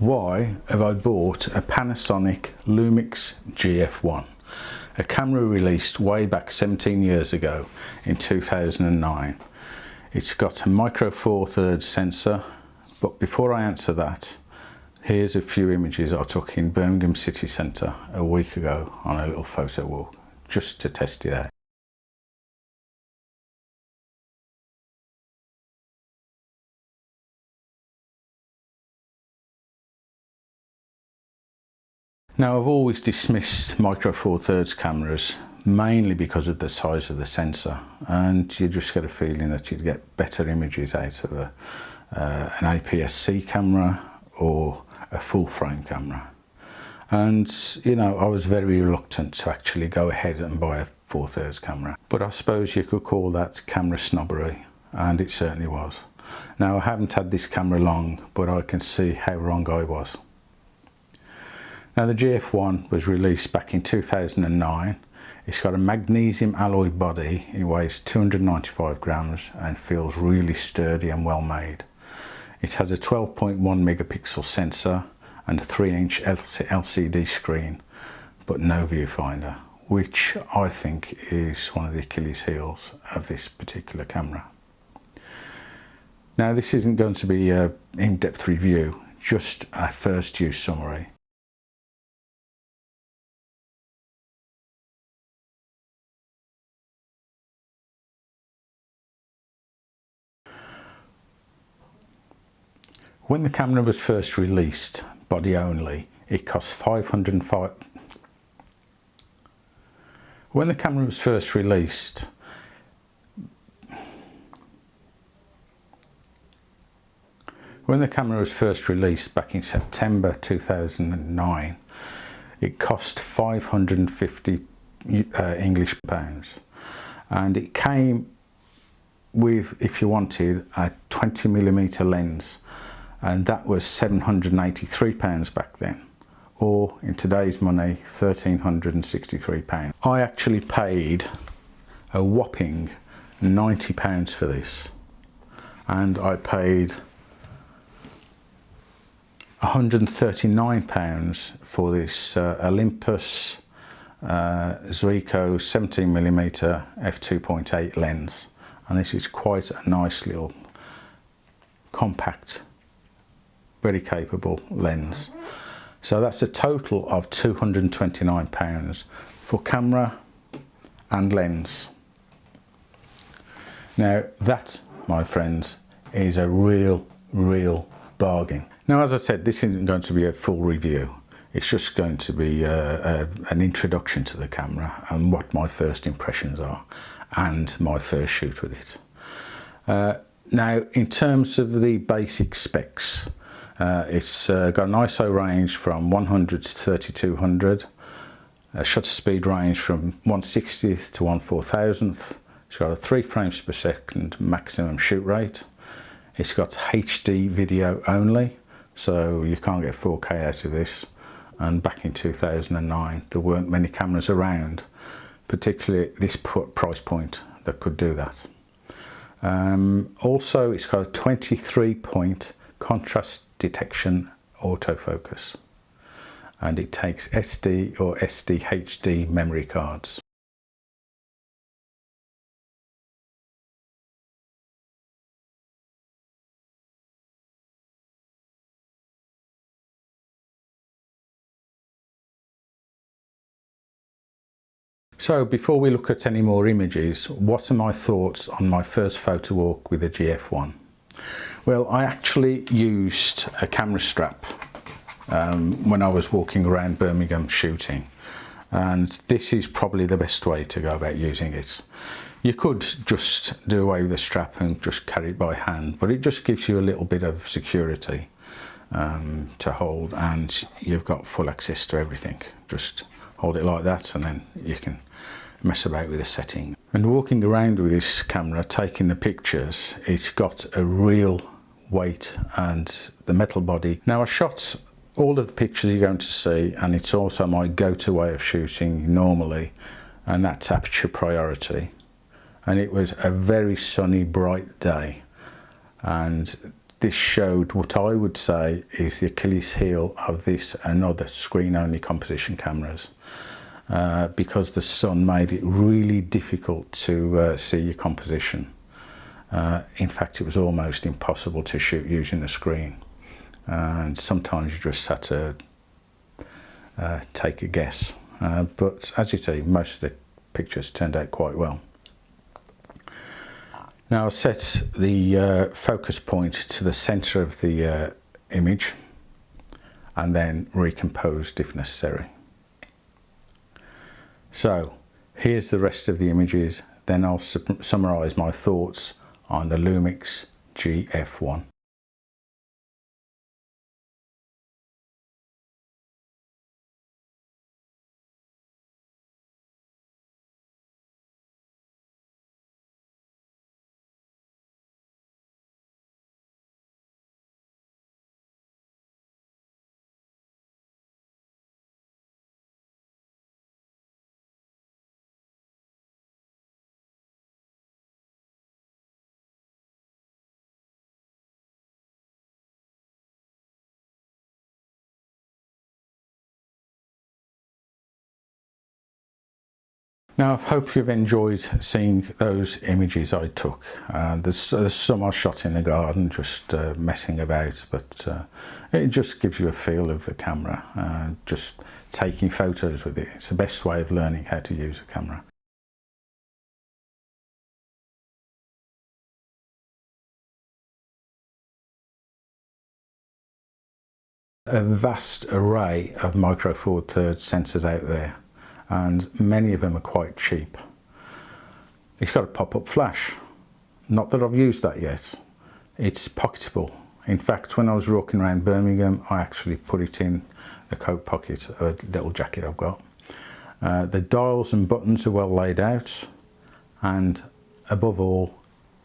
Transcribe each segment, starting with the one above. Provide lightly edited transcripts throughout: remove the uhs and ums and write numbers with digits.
Why have I bought a Panasonic Lumix GF1, a camera released way back 17 years ago in 2009. It's got a micro four thirds sensor, but before I answer that, here's a few images I took in Birmingham city centre a week ago on a little photo walk, just to test it out. Now, I've always dismissed micro four thirds cameras mainly because of the size of the sensor, and you just get a feeling that you'd get better images out of an APS-C camera or a full frame camera. And you know, I was very reluctant to actually go ahead and buy a 4/3 camera, but I suppose you could call that camera snobbery, and it certainly was. Now, I haven't had this camera long, but I can see how wrong I was. Now, the GF1 was released back in 2009. It's got a magnesium alloy body. It weighs 295 grams and feels really sturdy and well made. It has a 12.1 megapixel sensor and a 3-inch LCD screen, but no viewfinder, which I think is one of the Achilles heels of this particular camera. Now, this isn't going to be an in-depth review, just a first use summary. When the camera was first released, body only, it cost £505. When the camera was first released, back in September 2009, it cost 550 English pounds, and it came with, if you wanted, a 20mm lens. And that was £783 back then, or in today's money, £1,363. I actually paid a whopping £90 for this, and I paid £139 for this Olympus Zuiko 17mm f2.8 lens, and this is quite a nice little compact, very capable lens. So that's a total of £229 for camera and lens. Now that, my friends, is a real bargain. Now, as I said, this isn't going to be a full review. It's just going to be an introduction to the camera and what my first impressions are and my first shoot with it. Now, in terms of the basic specs, it's got an ISO range from 100 to 3200, a shutter speed range from 1/60th to 1/4000th. It's got a 3 frames per second maximum shoot rate. It's got HD video only, so you can't get 4K out of this. And back in 2009, there weren't many cameras around, particularly at this price point, that could do that. Also, it's got a 23-point contrast detection autofocus, and it takes SD or SDHD memory cards. So before we look at any more images, what are my thoughts on my first photo walk with the GF1? Well, I actually used a camera strap when I was walking around Birmingham shooting, and this is probably the best way to go about using it. You could just do away with the strap and just carry it by hand, but it just gives you a little bit of security to hold, and you've got full access to everything. Just hold it like that, and then you can mess about with the setting. And walking around with this camera, taking the pictures, it's got a real weight and the metal body. Now, I shot all of the pictures you're going to see, and it's also my go-to way of shooting normally, and that's aperture priority. And it was a very sunny, bright day, and this showed what I would say is the Achilles heel of this and other screen-only composition cameras, because the sun made it really difficult to see your composition. In fact, it was almost impossible to shoot using the screen, and sometimes you just had to take a guess. But as you see, most of the pictures turned out quite well. Now I'll set the focus point to the centre of the image and then recomposed if necessary. So here's the rest of the images, then I'll summarise my thoughts on the Lumix GF1. Now I hope you've enjoyed seeing those images I took. There's some I shot in the garden just messing about, but it just gives you a feel of the camera, just taking photos with it. It's the best way of learning how to use a camera. A vast array of micro four thirds sensors out there, and many of them are quite cheap. It's got a pop-up flash. Not that I've used that yet. It's pocketable. In fact, when I was walking around Birmingham, I actually put it in the coat pocket of a little jacket I've got. The dials and buttons are well laid out, and above all,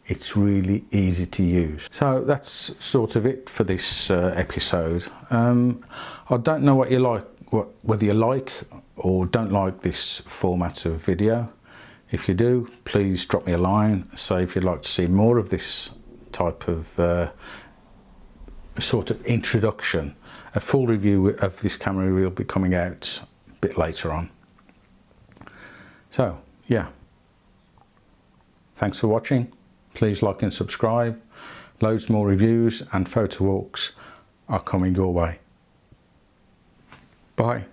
it's really easy to use. So that's sort of it for this episode. I don't know what you like, whether you like or don't like this format of video. If you do, please drop me a line, say if you'd like to see more of this type of sort of introduction. A full review of this camera will be coming out a bit later on. So yeah, thanks for watching. Please like and subscribe. Loads more reviews and photo walks are coming your way. Bye.